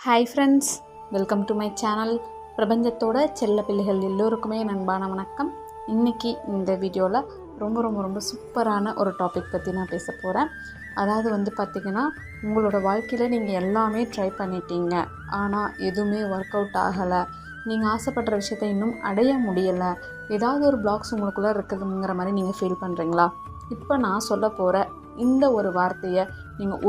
Hi friends, welcome to my channel. பிரபஞ்சத்தோட செல்ல பிள்ளைகள் எல்லோருக்குமே அன்பான வணக்கம். இன்றைக்கி இந்த வீடியோவில் ரொம்ப சூப்பரான ஒரு டாபிக் பற்றி நான் பேச போகிறேன். அதாவது பார்த்திங்கன்னா, உங்களோட வாழ்க்கையில் நீங்கள் எல்லாமே ட்ரை பண்ணிட்டீங்க, ஆனால் எதுவுமே ஒர்க் அவுட் ஆகலை. நீங்கள் ஆசைப்படுற விஷயத்தை இன்னும் அடைய முடியலை. ஏதாவது ஒரு பிளாக்ஸ் உங்களுக்குள்ளே இருக்குதுங்கிற மாதிரி நீங்கள் ஃபீல் பண்ணுறீங்களா? இப்போ நான் சொல்ல போகிற இந்த ஒரு வார்த்தையை நீங்கள்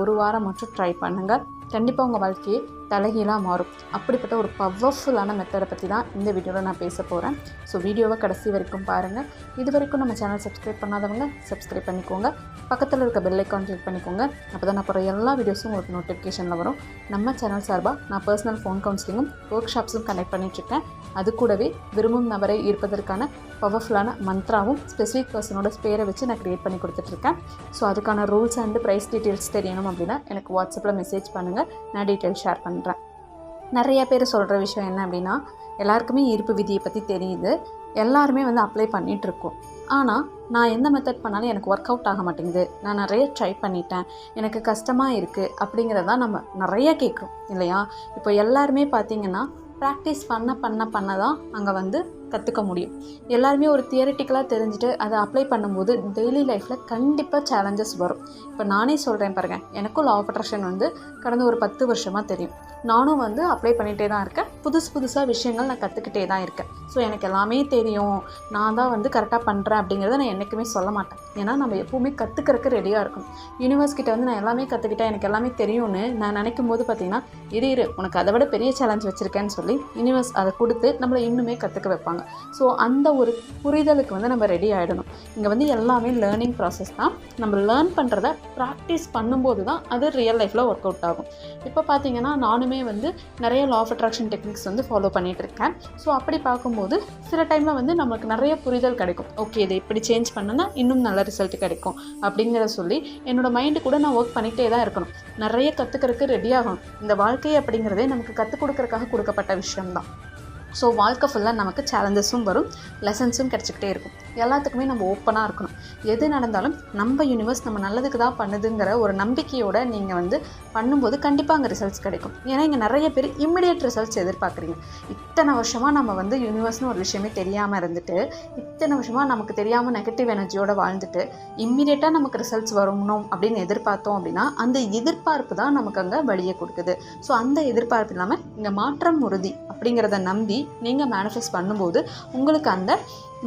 ஒரு வாரம் மட்டும் ட்ரை பண்ணுங்கள். கண்டிப்பாக உங்கள் வாழ்க்கையை தலைகீழாக மாறும். அப்படிப்பட்ட ஒரு பவர்ஃபுல்லான மெத்தடை பற்றி தான் இந்த வீடியோவில் நான் பேச போகிறேன். ஸோ வீடியோவை கடைசி வரைக்கும் பாருங்கள். இது வரைக்கும் நம்ம சேனல் சப்ஸ்கிரைப் பண்ணாதவங்க சப்ஸ்கிரைப் பண்ணிக்கோங்க. பக்கத்தில் இருக்க பெல் ஐக்கான் கிளிக் பண்ணிக்கோங்க. அப்போ தான் நான் போகிற எல்லா வீடியோஸும் உங்களுக்கு நோட்டிஃபிகேஷனில் வரும். நம்ம சேனல் சார்பாக நான் பர்சனல் ஃபோன் கவுன்சிலிங்கும் ஒர்க் ஷாப்ஸும் கனெக்ட் பண்ணிட்டுருக்கேன். அது கூடவே விரும்பும் நபரை ஈர்ப்பதற்கான பவர்ஃபுல்லான மந்த்ராவும் ஸ்பெசிஃபிக் பர்சனோட பேரை வச்சு நான் க்ரியேட் பண்ணி கொடுத்துட்ருக்கேன். ஸோ அதுக்கான ரூல்ஸ் அண்ட் ப்ரைஸ் டீட்டெயில்ஸ் தெரியணும் அப்படின்னா எனக்கு வாட்ஸ்அப்பில் மெசேஜ் பண்ணுங்கள், நான் டீட்டெயில்ஸ் ஷேர் பண்ணுறேன். நிறைய பேர் சொல்கிற விஷயம் என்ன அப்படின்னா, எல்லாருக்குமே ஈர்ப்பு விதியை பற்றி தெரியுது, எல்லாருமே அப்ளை பண்ணிகிட்ருக்கோம். ஆனால் நான் எந்த மெத்தட் பண்ணாலும் எனக்கு ஒர்க் அவுட் ஆக மாட்டேங்குது, நான் நிறைய ட்ரை பண்ணிட்டேன், எனக்கு கஷ்டமாக இருக்குது அப்படிங்கிறதான் நம்ம நிறைய கேட்குறோம் இல்லையா? இப்போ எல்லாருமே பார்த்திங்கன்னா ப்ராக்டிஸ் பண்ண தான் அங்கே கற்றுக்க முடியும். எல்லாருமே ஒரு தியரிட்டிக்கலாக தெரிஞ்சுட்டு அதை அப்ளை பண்ணும்போது டெய்லி லைஃப்பில் கண்டிப்பாக சேலஞ்சஸ் வரும். இப்போ நானே சொல்கிறேன் பாருங்கள், எனக்கும் லா ஆஃப் அட்ராக்ஷன் கடந்த ஒரு 10 வருஷமாக தெரியும். நானும் அப்ளை பண்ணிகிட்டே தான் இருக்கேன். புதுசாக விஷயங்கள் நான் கற்றுக்கிட்டே தான் இருக்கேன். ஸோ எனக்கு எல்லாமே தெரியும், நான் தான் கரெக்டாக பண்ணுறேன் அப்படிங்கிறத நான் என்றைக்குமே சொல்ல மாட்டேன். ஏன்னா நம்ம எப்போவுமே கற்றுக்கிறதுக்கு ரெடியாக இருக்கணும். யூனிவர்ஸ் கிட்ட நான் எல்லாமே கற்றுக்கிட்டேன், எனக்கு எல்லாமே தெரியும்னு நான் நினைக்கும் போது பார்த்திங்கன்னா, இரு உனக்கு அதை விட பெரிய சேலஞ்ச் வச்சுருக்கேன்னு சொல்லி யூனிவர்ஸ் அதை கொடுத்து நம்மளை இன்னுமே கற்றுக்க வைப்பாங்க. ஸோ அந்த ஒரு புரிதலுக்கு நம்ம ரெடி ஆகிடணும். இங்கே எல்லாமே லேர்னிங் ப்ராசஸ் தான். நம்ம லேர்ன் பண்ணுறத ப்ராக்டிஸ் பண்ணும்போது தான் அது ரியல் லைஃப்பில் ஒர்க் அவுட் ஆகும். இப்போ பார்த்திங்கன்னா நானுமே நிறைய law of attraction techniques follow பண்ணிகிட்ருக்கேன். ஸோ அப்படி பார்க்கும்போது சில டைமில் நமக்கு நிறைய புரிதல் கிடைக்கும். ஓகே, இதை இப்படி சேஞ்ச் பண்ணுன்னா இன்னும் நல்ல ரிசல்ட் கிடைக்கும் அப்படிங்கிறத சொல்லி என்னோடய மைண்டு கூட நான் ஒர்க் பண்ணிகிட்டே தான் இருக்கணும். நிறைய கற்றுக்கிறதுக்கு ரெடி ஆகணும். இந்த வாழ்க்கை அப்படிங்கிறதே நமக்கு கற்றுக் கொடுக்கறதுக்காக கொடுக்கப்பட்ட விஷயம்தான். ஸோ வாழ்க்கை ஃபுல்லாக நமக்கு சேலஞ்சஸும் வரும், லெசன்ஸும் கிடச்சிக்கிட்டே இருக்கும். எல்லாத்துக்குமே நம்ம ஓப்பனாக இருக்கணும். எது நடந்தாலும் நம்ம யூனிவர்ஸ் நம்ம நல்லதுக்கு தான் பண்ணுதுங்கிற ஒரு நம்பிக்கையோடு நீங்கள் பண்ணும்போது கண்டிப்பாக அங்கே ரிசல்ட்ஸ் கிடைக்கும். ஏன்னா இங்கே நிறைய பேர் இம்மிடியேட் ரிசல்ட்ஸ் எதிர்பார்க்குறீங்க. இத்தனை வருஷமாக நம்ம யூனிவர்ஸ்னு ஒரு விஷயமே தெரியாமல் இருந்துட்டு, இத்தனை வருஷமாக நமக்கு தெரியாமல் நெகட்டிவ் எனர்ஜியோடு வாழ்ந்துட்டு இம்மிடியேட்டாக நமக்கு ரிசல்ட்ஸ் வரணும் அப்படின்னு எதிர்பார்த்தோம் அப்படின்னா அந்த எதிர்பார்ப்பு தான் நமக்கு அங்கே வழியை கொடுக்குது. ஸோ அந்த எதிர்பார்ப்பு இல்லாமல் இங்கே மாற்றம் உறுதி அப்படிங்கிறத நம்பி நீங்கள் மேனிஃபெஸ்ட் பண்ணும்போது உங்களுக்கு அந்த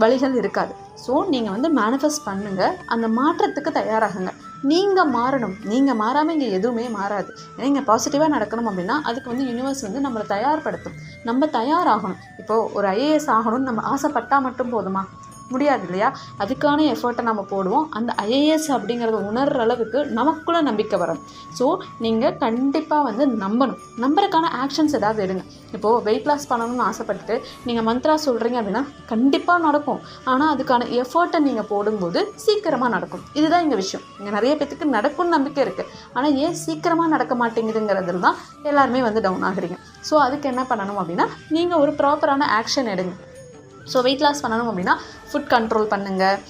வழிகள் இருக்காது. ஸோ நீங்கள் மேனிஃபெஸ்ட் பண்ணுங்கள், அந்த மாற்றத்துக்கு தயாராகுங்க. நீங்கள் மாறணும். நீங்கள் மாறாமல் இங்கே எதுவுமே மாறாது. ஏன்னா இங்கே பாசிட்டிவாக நடக்கணும் அப்படின்னா அதுக்கு யூனிவர்ஸ் நம்மளை தயார்படுத்தும். நம்ம தயாராகணும். இப்போது ஒரு ஐஏஎஸ் ஆகணும்னு நம்ம ஆசைப்பட்டால் மட்டும் போதுமா? முடியாது இல்லையா? அதுக்கான எஃபர்ட்டை நம்ம போடுவோம். அந்த ஐஏஎஸ் அப்படிங்கிறத உணர்கிற அளவுக்கு நமக்குள்ளே நம்பிக்கை வரும். ஸோ நீங்கள் கண்டிப்பாக நம்பணும். நம்புறதுக்கான ஆக்ஷன்ஸ் ஏதாவது எடுங்க. இப்போது வெயிட் லாஸ் பண்ணணும்னு ஆசைப்பட்டுட்டு நீங்கள் மந்த்ரா சொல்கிறீங்க அப்படின்னா கண்டிப்பாக நடக்கும். ஆனால் அதுக்கான எஃபர்ட்டை நீங்கள் போடும்போது சீக்கிரமாக நடக்கும். இதுதான் இங்கே விஷயம். இங்கே நிறைய பேத்துக்கு நடக்கும்னு நம்பிக்கை இருக்குது, ஆனால் ஏன் சீக்கிரமாக நடக்க மாட்டேங்குதுங்கிறதுல தான் எல்லாருமே டவுன் ஆகுறீங்க. ஸோ அதுக்கு என்ன பண்ணணும் அப்படின்னா, நீங்கள் ஒரு ப்ராப்பரான ஆக்ஷன் எடுங்க. ஸோ வெயிட் லாஸ் பண்ணணும் அப்படின்னா ஃபுட் கண்ட்ரோல் பண்ணுங்கள்,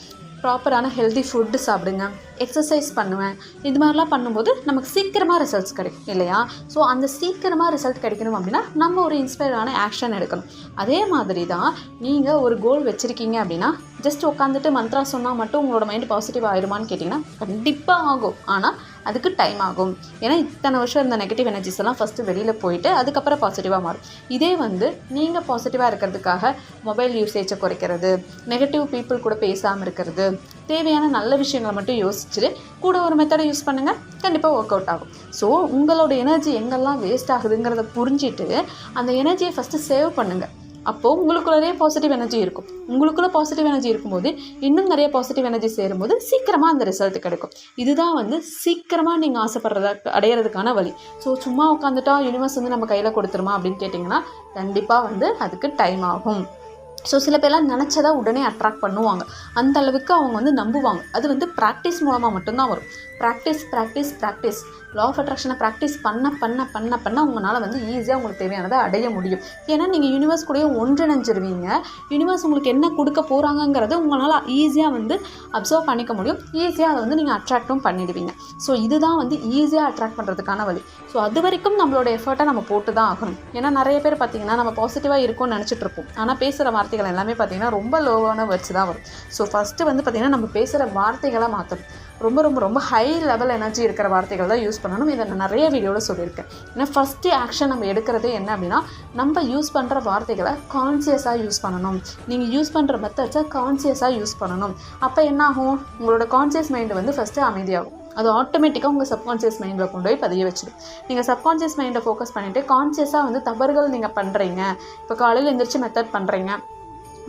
ப்ராப்பரான ஹெல்தி ஃபுட்டு சாப்பிடுங்க, எக்ஸசைஸ் பண்ணுவேன். இது மாதிரிலாம் பண்ணும்போது நமக்கு சீக்கிரமாக ரிசல்ட்ஸ் கிடைக்கும் இல்லையா? ஸோ அந்த சீக்கிரமாக ரிசல்ட் கிடைக்கணும் அப்படின்னா நம்ம ஒரு இன்ஸ்பயரான ஆக்ஷன் எடுக்கணும். அதே மாதிரி தான் நீங்கள் ஒரு கோல் வச்சுருக்கீங்க அப்படின்னா ஜஸ்ட் உட்காந்துட்டு மந்த்ரா சொன்னால் மட்டும் உங்களோட மைண்டு பாசிட்டிவ் ஆகிடுமான்னு கேட்டிங்கன்னா கண்டிப்பாக ஆகும். ஆனால் அதுக்கு டைம் ஆகும். ஏன்னா இத்தனை வருஷம் இந்த நெகட்டிவ் எனர்ஜிஸ் எல்லாம் ஃபஸ்ட்டு வெளியில் போயிட்டு அதுக்கப்புறம் பாசிட்டிவாக மாறும். இதே நீங்கள் பாசிட்டிவாக இருக்கிறதுக்காக மொபைல் யூசேஜை குறைக்கிறது, நெகட்டிவ் பீப்புள் கூட பேசாமல் இருக்கிறது, தேவையான நல்ல விஷயங்களை மட்டும் யோசிச்சுட்டு கூட ஒரு மெத்தடை யூஸ் பண்ணுங்கள், கண்டிப்பாக ஒர்க் அவுட் ஆகும். ஸோ உங்களோட எனர்ஜி எங்கெல்லாம் வேஸ்ட் ஆகுதுங்கிறத புரிஞ்சுட்டு அந்த எனர்ஜியை ஃபஸ்ட்டு சேவ் பண்ணுங்கள். அப்போது உங்களுக்குள்ளே பாசிட்டிவ் எனர்ஜி இருக்கும். உங்களுக்குள்ளே பாசிட்டிவ் எனர்ஜி இருக்கும்போது இன்னும் நிறைய பாசிட்டிவ் எனர்ஜி சேரும்போது சீக்கிரமாக அந்த ரிசல்ட் கிடைக்கும். இதுதான் சீக்கிரமாக நீங்கள் ஆசைப்படுறத அடையிறதுக்கான வழி. ஸோ சும்மா உட்காந்துட்டா யூனிவர்ஸ் நம்ம கையில் கொடுத்துருமா அப்படின்னு கேட்டிங்கன்னா கண்டிப்பாக அதுக்கு டைம் ஆகும். ஸோ சில பேர்லாம் நினச்சதா உடனே அட்ராக்ட் பண்ணுவாங்க. அந்த அளவுக்கு அவங்க நம்புவாங்க. அது ப்ராக்டிஸ் மூலமாக மட்டும்தான் வரும். ப்ராக்டிஸ் லா ஆஃப் அட்ராக்ஷனை ப்ராக்டிஸ் பண்ண உங்களால் வந்து ஈஸியாக உங்களுக்கு தேவையானதை அடைய முடியும். ஏன்னா நீங்கள் யூனிவர்ஸ் கூடயே ஒன்றிணைஞ்சிருவீங்க. யூனிவர்ஸ் உங்களுக்கு என்ன கொடுக்க போகிறாங்கங்கிறது உங்களால் ஈஸியாக வந்து அப்சர்வ் பண்ணிக்க முடியும். ஈஸியாக அதை வந்து நீங்கள் அட்ராக்டும் பண்ணிடுவீங்க. ஸோ இதுதான் வந்து ஈஸியாக அட்ராக்ட் பண்ணுறதுக்கான வழி. ஸோ அது வரைக்கும் நம்மளோட எஃபர்ட்டை நம்ம போட்டு தான் ஆகணும். ஏன்னா நிறைய பேர் பார்த்திங்கன்னா நம்ம பாசிட்டிவாக இருக்கும்னு நினச்சிட்டு இருப்போம். ஆனால் பேசுகிற வார்த்தைகள் எல்லாமே பார்த்திங்கன்னா ரொம்ப லோவான வேர்ட்ஸ் தான் வரும். ஸோ ஃபஸ்ட்டு வந்து பார்த்திங்கன்னா நம்ம பேசுகிற வார்த்தைகளை மாற்றணும். ரொம்ப ரொம்ப ரொம்ப ஹை லெவல் எனர்ஜி இருக்கிற வார்த்தைகள் தான் யூஸ் பண்ணணும். இதை நான் நிறைய வீடியோவில் சொல்லியிருக்கேன். ஏன்னா ஃபஸ்ட்டு ஆக்ஷன் நம்ம எடுக்கிறதே என்ன அப்படின்னா, நம்ம யூஸ் பண்ணுற வார்த்தைகளை கான்சியஸாக யூஸ் பண்ணணும். நீங்கள் யூஸ் பண்ணுற மெத்தட்ஸை கான்சியஸாக யூஸ் பண்ணணும். அப்போ என்ன ஆகும், உங்களோட கான்சியஸ் மைண்டு வந்து ஃபஸ்ட்டு அமைதியாகும். அது ஆட்டோமேட்டிக்காக உங்கள் சப்கான்ஷியஸ் மைண்டில் கொண்டு போய் பதிய வச்சிடும். நீங்கள் சப்கான்ஷியஸ் மைண்டை ஃபோக்கஸ் பண்ணிவிட்டு கான்சியஸாக வந்து தவறுகள் நீங்கள் பண்ணுறீங்க. இப்போ காலையில் எந்திரிச்சு மெத்தட்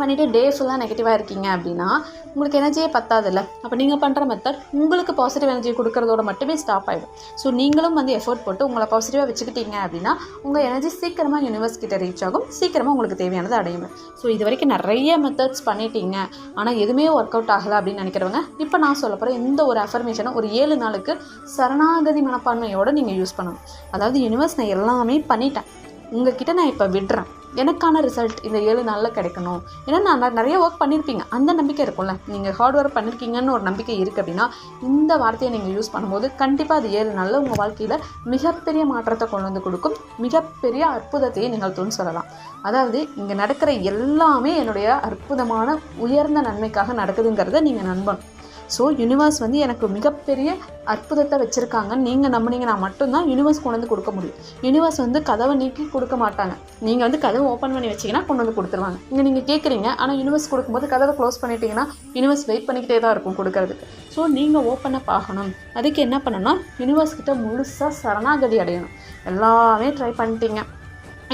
பண்ணிவிட்டு டே ஃபுல்லாக நெகட்டிவாக இருக்கீங்க அப்படின்னா உங்களுக்கு எனர்ஜியே பத்தாதில்ல. அப்போ நீங்கள் பண்ணுற மெத்தட் உங்களுக்கு பாசிட்டிவ் எனர்ஜி கொடுக்கறதோட மட்டுமே ஸ்டாப் ஆகிடும். ஸோ நீங்களும் வந்து எஃபோர்ட் போட்டு உங்களை பாசிட்டிவாக வச்சுக்கிட்டீங்க அப்படின்னா உங்கள் எனர்ஜி சீக்கிரமாக யூனிவர்ஸ் கிட்ட ரீச் ஆகும். சீக்கிரமாக உங்களுக்கு தேவையானது அடையும். ஸோ இது வரைக்கும் நிறைய மெத்தட்ஸ் பண்ணிட்டீங்க, ஆனால் எதுவுமே ஒர்க் அவுட் ஆகலை அப்படின்னு நினைக்கிறவங்க, இப்போ நான் சொல்ல போகிற இந்த ஒரு அஃபர்மேஷனை ஒரு 7 நாளுக்கு சரணாகதி மனப்பான்மையோடு நீங்கள் யூஸ் பண்ணணும். அதாவது யூனிவர்ஸ் நான் எல்லாமே பண்ணிட்டேன், உங்ககிட்ட நான் இப்போ விடுறேன், எனக்கான ரிசல்ட் இந்த 7 நாளில் கிடைக்கணும். ஏன்னா நான் நிறைய ஒர்க் பண்ணியிருப்பீங்க, அந்த நம்பிக்கை இருக்கும்ல, நீங்கள் ஹார்ட் ஒர்க் பண்ணியிருக்கீங்கன்னு ஒரு நம்பிக்கை இருக்குது அப்படின்னா இந்த வார்த்தையை நீங்கள் யூஸ் பண்ணும்போது கண்டிப்பாக அது 7 நாளில் உங்கள் வாழ்க்கையில் மிகப்பெரிய மாற்றத்தை கொண்டு வந்து கொடுக்கும். மிகப்பெரிய அற்புதத்தையே நிகழ்த்தும்னு சொல்லலாம். அதாவது இங்கே நடக்கிற எல்லாமே என்னுடைய அற்புதமான உயர்ந்த நன்மைக்காக நடக்குதுங்கிறத நீங்கள் நம்பணும். ஸோ யூனிவர்ஸ் வந்து எனக்கு மிகப்பெரிய அற்புதத்தை வச்சுருக்காங்கன்னு நீங்கள் நம்பினீங்கன்னா மட்டும்தான் யூனிவர்ஸ் கொண்டு வந்து கொடுக்க முடியும். யூனிவர்ஸ் வந்து கதவை நீக்கி கொடுக்க மாட்டாங்க. நீங்கள் வந்து கதவை ஓப்பன் பண்ணி வச்சிங்கன்னா கொண்டு வந்து கொடுத்துருவாங்க. இங்கே நீங்கள் கேட்குறீங்க, ஆனால் யூனிவர்ஸ் கொடுக்கும்போது கதவை க்ளோஸ் பண்ணிட்டீங்கன்னா யூனிவர்ஸ் வெயிட் பண்ணிக்கிட்டே தான் இருக்கும் கொடுக்கறதுக்கு. ஸோ நீங்கள் ஓப்பன் அப் ஆகணும். அதுக்கு என்ன பண்ணணும்னா யூனிவர்ஸ் கிட்ட முழுசாக சரணாகதி அடையணும். எல்லாமே ட்ரை பண்ணிட்டீங்க,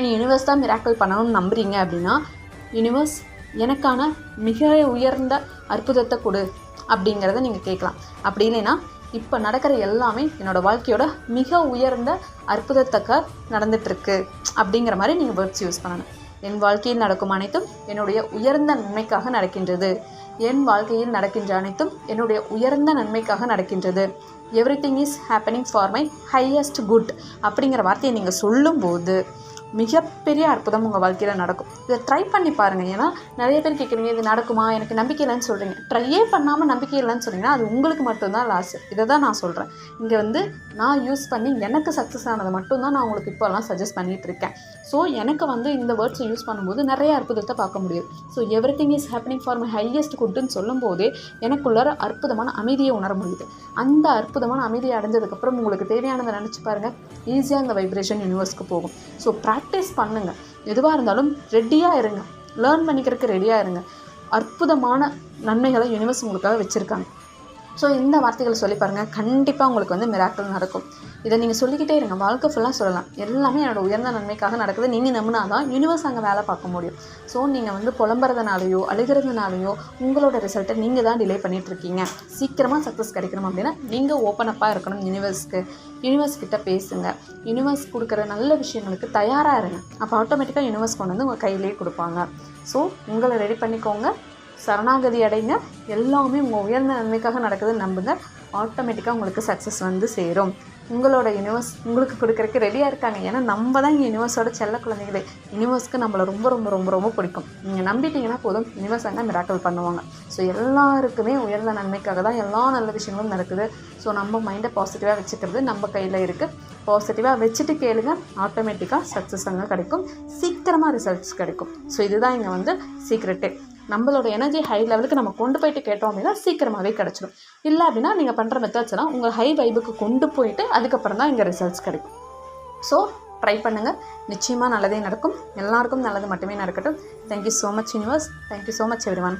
நீ யூனிவர்ஸ் தான் மிராக்கிள் பண்ணணும்னு நம்புறீங்க அப்படின்னா யூனிவர்ஸ் எனக்கான மிக உயர்ந்த அற்புதத்தை கொடு அப்படிங்கிறத நீங்கள் கேட்கலாம். அப்படி இல்லைன்னா இப்போ நடக்கிற எல்லாமே என்னோடய வாழ்க்கையோட மிக உயர்ந்த அற்புதத்தக்க நடந்துகிட்ருக்கு அப்படிங்கிற மாதிரி நீங்கள் வேர்ட்ஸ் யூஸ் பண்ணணும். என் வாழ்க்கையில் நடக்கும் அனைத்தும் என்னுடைய உயர்ந்த நன்மைக்காக நடக்கின்றது. என் வாழ்க்கையில் நடக்கின்ற அனைத்தும் என்னுடைய உயர்ந்த நன்மைக்காக நடக்கின்றது. Everything is happening for my highest good அப்படிங்கிற வார்த்தையை நீங்கள் சொல்லும்போது மிகப்பெரிய அற்புதம் உங்கள் வாழ்க்கையில் நடக்கும். இதை ட்ரை பண்ணி பாருங்கள். ஏன்னா நிறைய பேர் கேட்குறீங்க, இது நடக்குமா, எனக்கு நம்பிக்கை இல்லைன்னு சொல்கிறீங்க. ட்ரையே பண்ணாமல் நம்பிக்கை இல்லைன்னு சொன்னீங்கன்னா அது உங்களுக்கு மட்டும்தான் லாஸ். இதை தான் நான் சொல்கிறேன். இங்கே வந்து நான் யூஸ் பண்ணி எனக்கு சக்ஸஸ் ஆனதை மட்டும்தான் நான் உங்களுக்கு இப்போல்லாம் சஜஸ்ட் பண்ணிகிட்டு இருக்கேன். ஸோ எனக்கு வந்து இந்த வேர்ட்ஸை யூஸ் பண்ணும்போது நிறைய அற்புதத்தை பார்க்க முடியும். So everything is happening for my highest குட்னு சொல்லும் போதே எனக்குள்ளார அற்புதமான அமைதியை உணர முடியுது. அந்த அற்புதமான அமைதியை அடைஞ்சதுக்கப்புறம் உங்களுக்கு தேவையானதை நினச்சி பாருங்கள், ஈஸியாக அந்த வைப்ரேஷன் யூனிவர்ஸ்க்கு போகும். ஸோ ப்ராக்டிஸ் பண்ணுங்கள். எதுவாக இருந்தாலும் ரெடியாக இருங்க, லேர்ன் பண்ணிக்கிறதுக்கு ரெடியாக இருங்க. அற்புதமான நன்மைகளை யூனிவர்ஸ் உங்களுக்காக வச்சுருக்காங்க. ஸோ இந்த வார்த்தைகளை சொல்லி பாருங்கள், கண்டிப்பாக உங்களுக்கு வந்து மிராக்கிள் நடக்கும். இதை நீங்கள் சொல்லிக்கிட்டே இருங்க, வாழ்க்கை ஃபுல்லாக சொல்லலாம். எல்லாமே என்னோட உயர்ந்த நன்மைக்காக நடக்குது நீங்கள் நம்பினா தான் யூனிவர்ஸ் அங்கே வேலை பார்க்க முடியும். ஸோ நீங்கள் வந்து புலம்புறதுனாலையோ அழுகிறதுனாலையோ உங்களோட ரிசல்ட்டை நீங்கள் தான் டிலே பண்ணிகிட்ருக்கீங்க. சீக்கிரமாக சக்ஸஸ் கிடைக்கணும் அப்படின்னா நீங்கள் ஓப்பன் அப்பாக இருக்கணும் யூனிவர்ஸ்க்கு. யூனிவர்ஸ் கிட்ட பேசுங்க. யூனிவர்ஸ் கொடுக்குற நல்ல விஷயங்களுக்கு தயாராக இருங்க. அப்போ ஆட்டோமேட்டிக்காக யூனிவர்ஸ் கொண்டு வந்து உங்கள் கையிலேயே கொடுப்பாங்க. ஸோ உங்களை ரெடி பண்ணிக்கோங்க, சரணாகதி அடைங்க. எல்லாமே உங்கள் உயர்ந்த நன்மைக்காக நடக்குதுன்னு நம்புங்க. ஆட்டோமேட்டிக்காக உங்களுக்கு சக்ஸஸ் வந்து சேரும். உங்களோட யூனிவர்ஸ் உங்களுக்கு கொடுக்குறதுக்கு ரெடியாக இருக்காங்க. ஏன்னா நம்ம தான் இங்கே யூனிவர்ஸோட செல்ல குழந்தைகளே. யூனிவர்ஸ்க்கு நம்மளை ரொம்ப ரொம்ப ரொம்ப ரொம்ப பிடிக்கும். நீங்கள் நம்பிட்டீங்கன்னா போதும், யூனிவர்ஸ் அங்கே மிராக்கிள் பண்ணுவாங்க. ஸோ எல்லாருக்குமே உயர்ந்த நன்மைக்காக தான் எல்லா நல்ல விஷயங்களும் நடக்குது. ஸோ நம்ம மைண்டை பாசிட்டிவாக வச்சுக்கிறது நம்ம கையில் இருக்குது. பாசிட்டிவாக வச்சுட்டு கேளுங்க, ஆட்டோமேட்டிக்காக சக்ஸஸ் அங்கே கிடைக்கும். சீக்கிரமாக ரிசல்ட்ஸ் கிடைக்கும். ஸோ இதுதான் இங்கே வந்து சீக்ரெட்டே. நம்மளோட எனர்ஜி ஹை லெவலுக்கு நம்ம கொண்டு போயிட்டு கேட்டோம் அப்படின்னா சீக்கிரமாகவே கிடச்சிடும். இல்லை அப்படின்னா நீங்கள் பண்ணுற மெத்தட்ஸ்லாம் உங்கள் ஹை வைபுக்கு கொண்டு போயிட்டு அதுக்கப்புறம் தான் இங்கே ரிசல்ட்ஸ் கிடைக்கும். ஸோ ட்ரை பண்ணுங்கள், நிச்சயமாக நல்லதே நடக்கும். எல்லாருக்கும் நல்லது மட்டுமே நடக்கட்டும். Thank you so much universe. Thank you so much everyone.